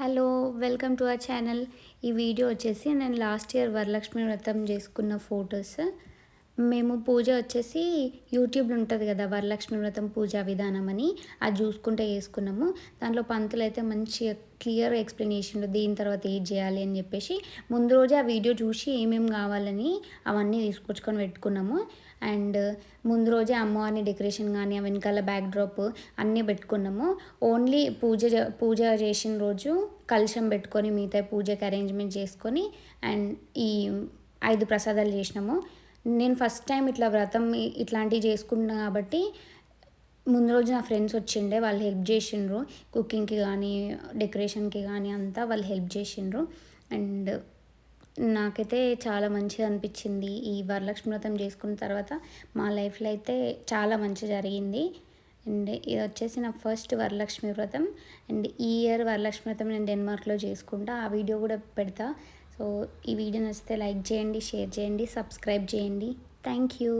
Hello! Welcome to our channel. ఈ video వచ్చేసి నేను లాస్ట్ ఇయర్ వరలక్ష్మి వ్రతం చేసుకున్న ఫొటోస్. మేము పూజ వచ్చేసి యూట్యూబ్‌లో ఉంటది కదా! వరలక్ష్మి వ్రతం పూజా విధానం అని. అది చూసుకుంటే చేసుకున్నాము. దాంట్లో పంతులైతే మంచిగా క్లియర్‌గా ఎక్స్‌ప్లెయిన్ చేసిండు. దీని తర్వాత ఏది చేయాలి అని చెప్పేసి. ముందు రోజే ఆ వీడియో చూసి ఏమేమి కావాలని అవన్నీ తీసుకొచ్చుకొని పెట్టుకున్నాము. అండ్ ముందు రోజే అమ్మవారిని డెకరేషన్ గానీ, ఆ వెనకాల బ్యాక్‌డ్రాప్ అన్నీ పెట్టుకున్నాము. ఓన్లీ పూజ చేసిన రోజు కలశం పెట్టుకొని మిగతా పూజకి అరేంజ్‌మెంట్ చేసుకొని అండ్ ఈ 5 ప్రసాదాలు చేసినాము. నేను ఫస్ట్ టైం ఇట్లా వ్రతం ఇట్లాంటివి చేసుకుంటున్నా కాబట్టి ముందు రోజు నా ఫ్రెండ్స్ వచ్చిండే వాళ్ళు హెల్ప్ చేసిండ్రు. కుకింగ్‌కి గానీ, డెకరేషన్‌కి గానీ అంతా వాళ్ళు హెల్ప్ చేసిండ్రు. అండ్ నాకైతే చాలా మంచిగా అనిపించింది. ఈ వరలక్ష్మి వ్రతం చేసుకున్న తర్వాత మా లైఫ్‌లో అయితే చాలా మంచి జరిగింది. అండ్ ఇది వచ్చేసి నా ఫస్ట్ వరలక్ష్మి వ్రతం. అండ్ ఈ ఇయర్ వరలక్ష్మి వ్రతం నేను డెన్మార్క్‌లో చేసుకుంటా. ఆ వీడియో కూడా పెడతా. సో ఈ వీడియో నచ్చితే లైక్ చేయండి, షేర్ చేయండి, సబ్స్క్రైబ్ చేయండి. Thank you.